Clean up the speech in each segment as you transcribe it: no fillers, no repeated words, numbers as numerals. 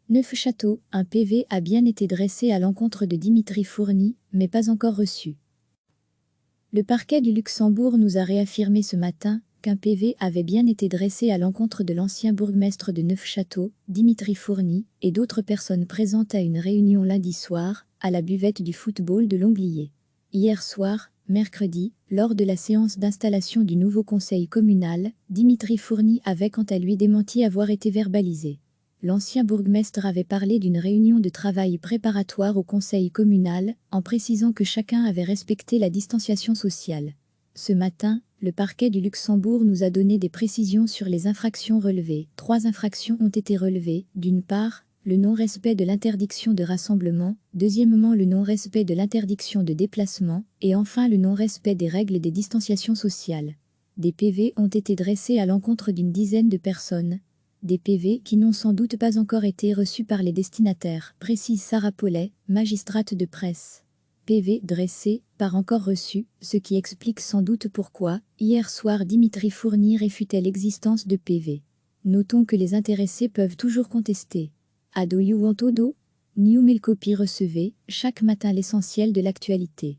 Neufchâteau, un PV a bien été dressé à l'encontre de Dimitri Fourny, mais pas encore reçu. Le parquet du Luxembourg nous a réaffirmé ce matin qu'un PV avait bien été dressé à l'encontre de l'ancien bourgmestre de Neufchâteau, Dimitri Fourny, et d'autres personnes présentes à une réunion lundi soir, à la buvette du football de Longlier. Hier soir, mercredi, lors de la séance d'installation du nouveau conseil communal, Dimitri Fourny avait quant à lui démenti avoir été verbalisé. L'ancien bourgmestre avait parlé d'une réunion de travail préparatoire au conseil communal, en précisant que chacun avait respecté la distanciation sociale. Ce matin, le parquet du Luxembourg nous a donné des précisions sur les infractions relevées. 3 infractions ont été relevées, d'une part, le non-respect de l'interdiction de rassemblement, deuxièmement le non-respect de l'interdiction de déplacement, et enfin le non-respect des règles des distanciations sociales. Des PV ont été dressés à l'encontre d'une dizaine de personnes. Des PV qui n'ont sans doute pas encore été reçus par les destinataires, précise Sarah Paulet, magistrate de presse. PV dressés, pas encore reçus, ce qui explique sans doute pourquoi, hier soir Dimitri Fourny réfutait l'existence de PV. Notons que les intéressés peuvent toujours contester. Ado Yuantodo, New Mail Copy recevez, chaque matin l'essentiel de l'actualité.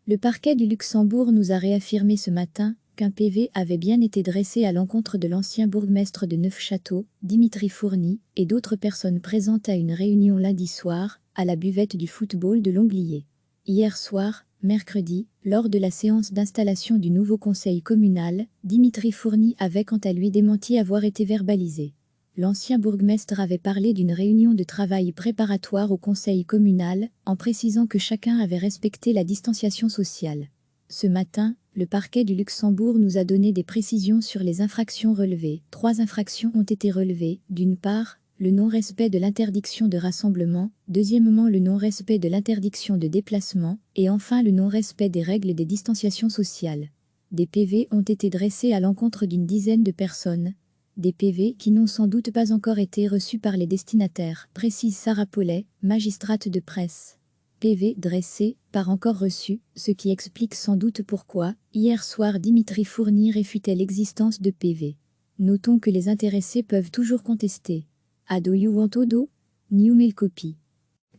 Le parquet du Luxembourg nous a réaffirmé ce matin qu'un PV avait bien été dressé à l'encontre de l'ancien bourgmestre de Neufchâteau, Dimitri Fourny, et d'autres personnes présentes à une réunion lundi soir, à la buvette du football de Longlier. Hier soir, mercredi, lors de la séance d'installation du nouveau conseil communal, Dimitri Fourny avait quant à lui démenti avoir été verbalisé. L'ancien bourgmestre avait parlé d'une réunion de travail préparatoire au conseil communal, en précisant que chacun avait respecté la distanciation sociale. Ce matin, le parquet du Luxembourg nous a donné des précisions sur les infractions relevées. 3 infractions ont été relevées, d'une part, le non-respect de l'interdiction de rassemblement, deuxièmement le non-respect de l'interdiction de déplacement, et enfin le non-respect des règles des distanciations sociales. Des PV ont été dressés à l'encontre d'une dizaine de personnes. Des PV qui n'ont sans doute pas encore été reçus par les destinataires, précise Sarah Paulet, magistrate de presse. PV dressés, pas encore reçus, ce qui explique sans doute pourquoi, hier soir Dimitri Fourny réfutait l'existence de PV. Notons que les intéressés peuvent toujours contester. Ado Yuantodo, New Mail Copy.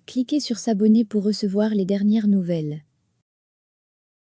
Cliquez sur s'abonner pour recevoir les dernières nouvelles.